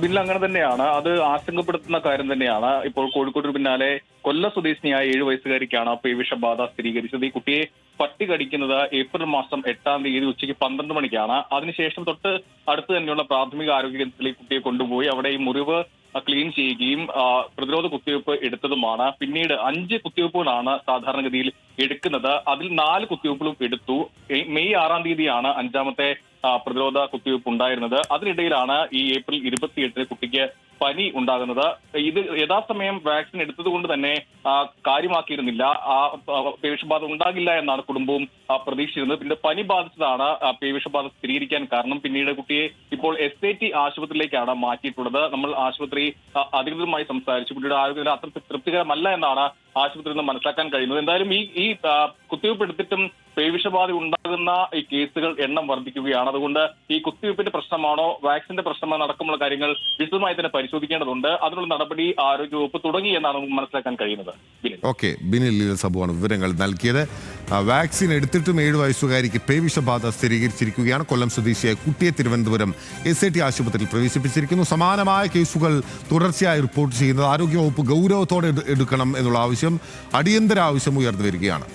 Bill അങ്ങനെ തന്നെയാണ്. അത് ആശങ്കപ്പെടുത്തുന്ന കാര്യം തന്നെയാണ്. ഇപ്പോൾ കോഴിക്കോടിന് പിന്നാലെ കൊല്ലം സ്വദേശിനിയായ 7 വയസ്സുകാരിക്കാണ് പേവിഷബാധ സ്ഥിരീകരിച്ചത്. ഈ കുട്ടിയെ പട്ടി കടിക്കുന്നത് ഏപ്രിൽ മാസം 8-ാം തീയതി ഉച്ചയ്ക്ക് 12 മണിക്കാണ്. അതിനുശേഷം തൊട്ട് അടുത്ത് തന്നെയുള്ള പ്രാഥമിക ആരോഗ്യ കേന്ദ്രത്തിൽ ഈ കുട്ടിയെ കൊണ്ടുപോയി അവിടെ ഈ മുറിവ് ക്ലീൻ ചെയ്യുകയും പ്രതിരോധ കുത്തിവയ്പ്പ് എടുത്തതുമാണ്. പിന്നീട് 5 കുത്തിവയ്പ്പുകളാണ് സാധാരണഗതിയിൽ എടുക്കുന്നത്. അതിൽ 4 കുത്തിവയ്പ്പുകളും എടുത്തു. മെയ് 6-ാം തീയതിയാണ് 5ാമത്തെ പ്രതിരോധ കുത്തിവയ്പ്പ് ഉണ്ടായിരുന്നത്. അതിനിടയിലാണ് ഈ ഏപ്രിൽ 28-ന് കുട്ടിക്ക് പനി ഉണ്ടാകുന്നത്. ഇത് യഥാസമയം വാക്സിൻ എടുത്തത് കൊണ്ട് തന്നെ കാര്യമാക്കിയിരുന്നില്ല. പേവിഷബാധ ഉണ്ടാകില്ല എന്നാണ് കുടുംബവും പ്രതീക്ഷിച്ചിരുന്നത്. പിന്നെ പനി ബാധിച്ചതാണ് പേവിഷബാധ സ്ഥിരീകരിക്കാൻ കാരണം. പിന്നീട് കുട്ടിയെ ഇപ്പോൾ SAT ആശുപത്രിയിലേക്കാണ് മാറ്റിയിട്ടുള്ളത്. നമ്മൾ ആശുപത്രി അധികൃതരുമായി സംസാരിച്ചു. കുട്ടിയുടെ ആരോഗ്യനില അത്ര തൃപ്തികരമല്ല എന്നാണ് ആശുപത്രിയിൽ നിന്ന് മനസ്സിലാക്കാൻ കഴിയുന്നത്. എന്തായാലും ഈ കുത്തിവയ്പ്പ് എടുത്തിട്ടും പേവിഷബാധ ഉണ്ടാകുന്ന ഈ കേസുകൾ എണ്ണം വർദ്ധിക്കുകയാണ്. അതുകൊണ്ട് ഈ കുത്തിവയ്പ്പിന്റെ പ്രശ്നമാണോ വാക്സിന്റെ പ്രശ്നമാണോ അടക്കമുള്ള കാര്യങ്ങൾ വിശദമായി തന്നെ പരിശോധിക്കേണ്ടതുണ്ട്. അതിനുള്ള നടപടി ആരോഗ്യവകുപ്പ് തുടങ്ങി എന്നാണ് നമുക്ക് മനസ്സിലാക്കാൻ കഴിയുന്നത്. ഓക്കെ, ബിനിൽ സബുവാണ് വിവരങ്ങൾ നൽകിയത്. വാക്സിൻ എടുത്തിട്ടും 7 വയസ്സുകാരിക്ക് പേവിഷബാധ സ്ഥിരീകരിച്ചിരിക്കുകയാണ്. കൊല്ലം സ്വദേശിയായ കുട്ടിയെ തിരുവനന്തപുരം SAT ആശുപത്രിയിൽ പ്രവേശിപ്പിച്ചിരിക്കുന്നു. സമാനമായ കേസുകൾ തുടർച്ചയായി റിപ്പോർട്ട് ചെയ്യുന്നത് ആരോഗ്യവകുപ്പ് ഗൗരവത്തോടെ എടുക്കണം എന്നുള്ള ആവശ്യം, അടിയന്തര ആവശ്യം ഉയർന്നു വരികയാണ്.